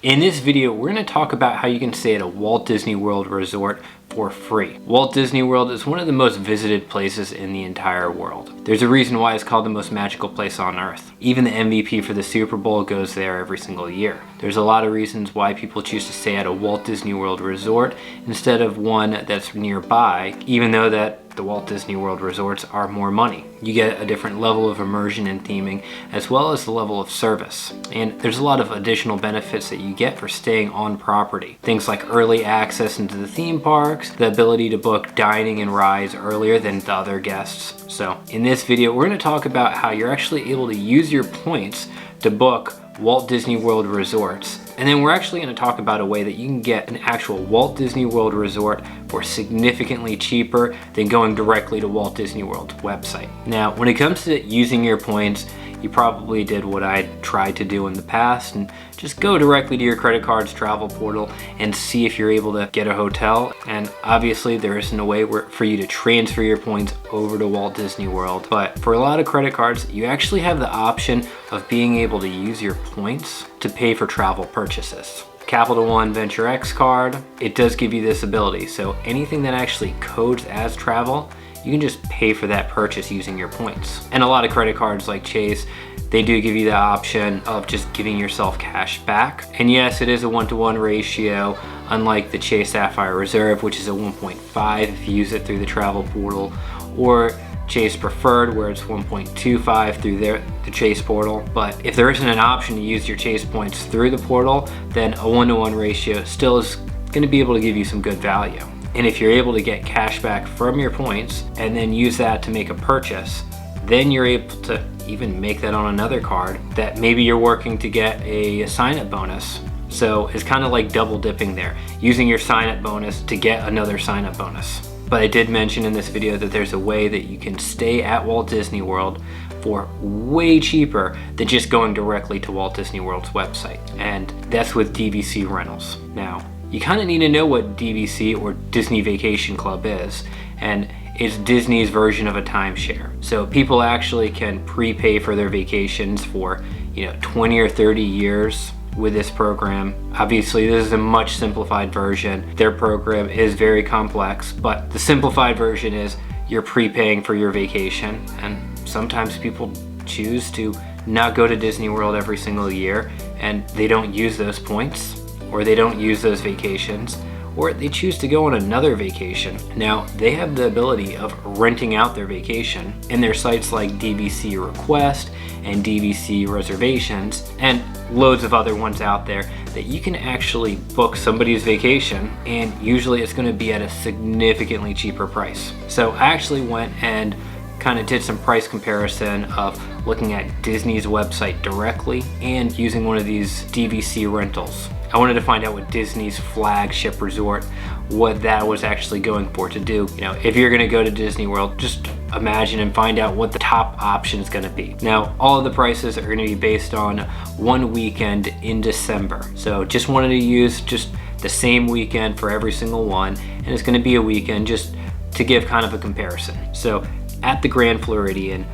In this video, we're going to talk about how you can stay at a Walt Disney World resort for free. Walt Disney World is one of the most visited places in the entire world. There's a reason why it's called the most magical place on earth. Even the MVP for the Super Bowl goes there every single year. There's a lot of reasons why people choose to stay at a Walt Disney World resort instead of one that's nearby, even though that the Walt Disney World resorts are more money. You get a different level of immersion and theming, as well as the level of service. And there's a lot of additional benefits that you get for staying on property. Things like early access into the theme parks, the ability to book dining and rides earlier than the other guests. So in this video, we're going to talk about how you're actually able to use your points to book Walt Disney World resorts. And then we're actually going to talk about a way that you can get an actual Walt Disney World resort for significantly cheaper than going directly to Walt Disney World's website. Now, when it comes to using your points, you probably did what I tried to do in the past and just go directly to your credit card's travel portal and see if you're able to get a hotel. And obviously there isn't a way for you to transfer your points over to Walt Disney World. But for a lot of credit cards, you actually have the option of being able to use your points to pay for travel purchases. Capital One Venture X card, it does give you this ability. So anything that actually codes as travel, you can just pay for that purchase using your points. And a lot of credit cards like Chase, they do give you the option of just giving yourself cash back. And yes, it is a 1-to-1 ratio, unlike the Chase Sapphire Reserve, which is a 1.5 if you use it through the travel portal, or Chase Preferred, where it's 1.25 through the Chase portal. But if there isn't an option to use your Chase points through the portal, then a 1-to-1 ratio still is going to be able to give you some good value. And if you're able to get cash back from your points and then use that to make a purchase, then you're able to even make that on another card that maybe you're working to get a sign-up bonus. So it's kind of like double dipping there, using your sign-up bonus to get another sign-up bonus. But I did mention in this video that there's a way that you can stay at Walt Disney World for way cheaper than just going directly to Walt Disney World's website. And that's with DVC rentals. Now, you kind of need to know what DVC or Disney Vacation Club is, and it's Disney's version of a timeshare. So people actually can prepay for their vacations for 20 or 30 years with this program. Obviously, this is a much simplified version. Their program is very complex, but the simplified version is you're prepaying for your vacation, and sometimes people choose to not go to Disney World every single year, and they don't use those points, or they don't use those vacations, or they choose to go on another vacation. Now, they have the ability of renting out their vacation, and their sites like DVC Request and DVC Reservations, and loads of other ones out there that you can actually book somebody's vacation, and usually it's going to be at a significantly cheaper price. So I actually went and kind of did some price comparison of looking at Disney's website directly and using one of these DVC rentals. I wanted to find out what Disney's flagship resort, what that was actually going for to do. If you're going to go to Disney World, just imagine and find out what the top option is going to be. Now, all of the prices are going to be based on one weekend in December. So just wanted to use just the same weekend for every single one, and it's going to be a weekend just to give kind of a comparison. So at the Grand Floridian,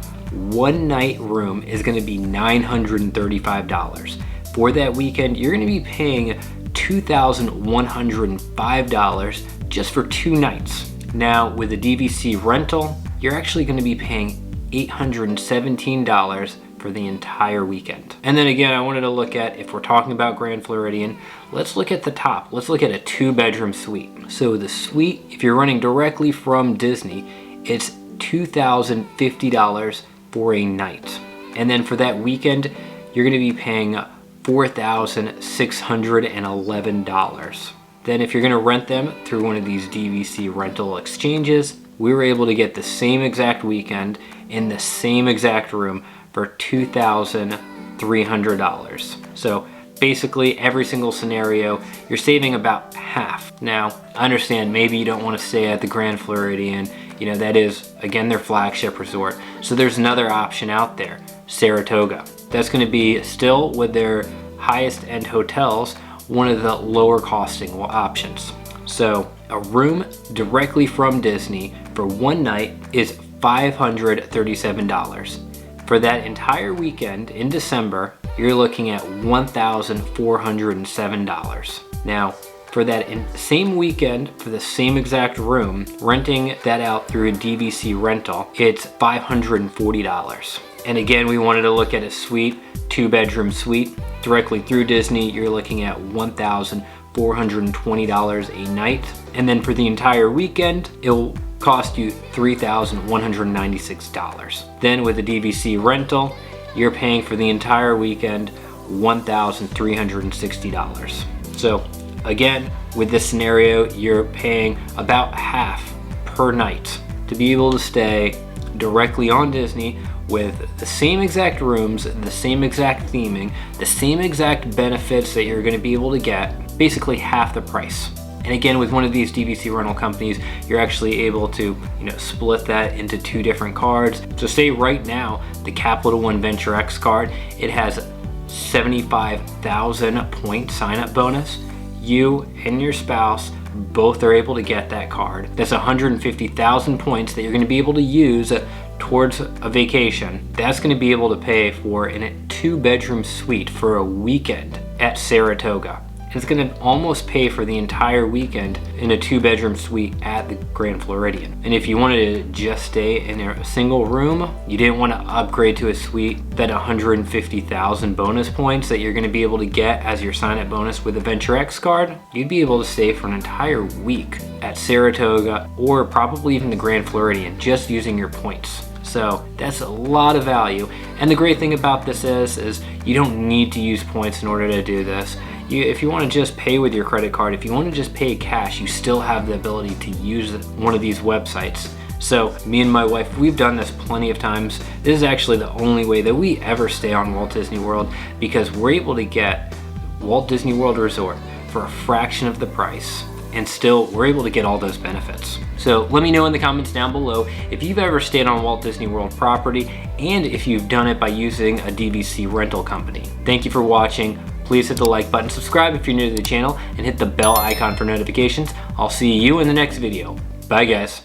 one night room is going to be $935. For that weekend, you're going to be paying $2,105 just for 2 nights. Now, with a DVC rental, you're actually going to be paying $817 for the entire weekend. And then again, I wanted to look at, if we're talking about Grand Floridian, let's look at the top. Let's look at a 2-bedroom suite. So the suite, if you're running directly from Disney, it's $2,050 for a night. And then for that weekend, you're going to be paying $4,611. Then if you're going to rent them through one of these DVC rental exchanges, we were able to get the same exact weekend in the same exact room for $2,300. So basically every single scenario, you're saving about half. Now, I understand maybe you don't want to stay at the Grand Floridian. That is, again, their flagship resort. So there's another option out there, Saratoga. That's going to be still with their highest end hotels, one of the lower costing options. So a room directly from Disney for one night is $537. For that entire weekend in December, you're looking at $1,407. Now, for that same weekend, for the same exact room, renting that out through a DVC rental, it's $540. And again, we wanted to look at a suite, 2-bedroom suite, directly through Disney, you're looking at $1,420 a night. And then for the entire weekend, it'll cost you $3,196. Then with a DVC rental, you're paying for the entire weekend $1,360. So again, with this scenario, you're paying about half per night to be able to stay directly on Disney with the same exact rooms, the same exact theming, the same exact benefits that you're going to be able to get, basically half the price. And again, with one of these DVC rental companies, you're actually able to, split that into 2 different cards. So say right now, the Capital One Venture X card, it has 75,000 point sign-up bonus. You and your spouse both are able to get that card. That's 150,000 points that you're going to be able to use towards a vacation. That's going to be able to pay for in a 2-bedroom suite for a weekend at Saratoga. It's going to almost pay for the entire weekend in a 2-bedroom suite at the Grand Floridian. And if you wanted to just stay in a single room, you didn't want to upgrade to a suite, that 150,000 bonus points that you're going to be able to get as your sign-up bonus with a Venture X card, you'd be able to stay for an entire week at Saratoga or probably even the Grand Floridian just using your points. So that's a lot of value. And the great thing about this is you don't need to use points in order to do this. If you want to just pay with your credit card, if you want to just pay cash, you still have the ability to use one of these websites. So me and my wife, we've done this plenty of times. This is actually the only way that we ever stay on Walt Disney World, because we're able to get Walt Disney World Resort for a fraction of the price, and still we're able to get all those benefits. So let me know in the comments down below if you've ever stayed on Walt Disney World property and if you've done it by using a DVC rental company. Thank you for watching. Please hit the like button, subscribe if you're new to the channel, and hit the bell icon for notifications. I'll see you in the next video. Bye guys.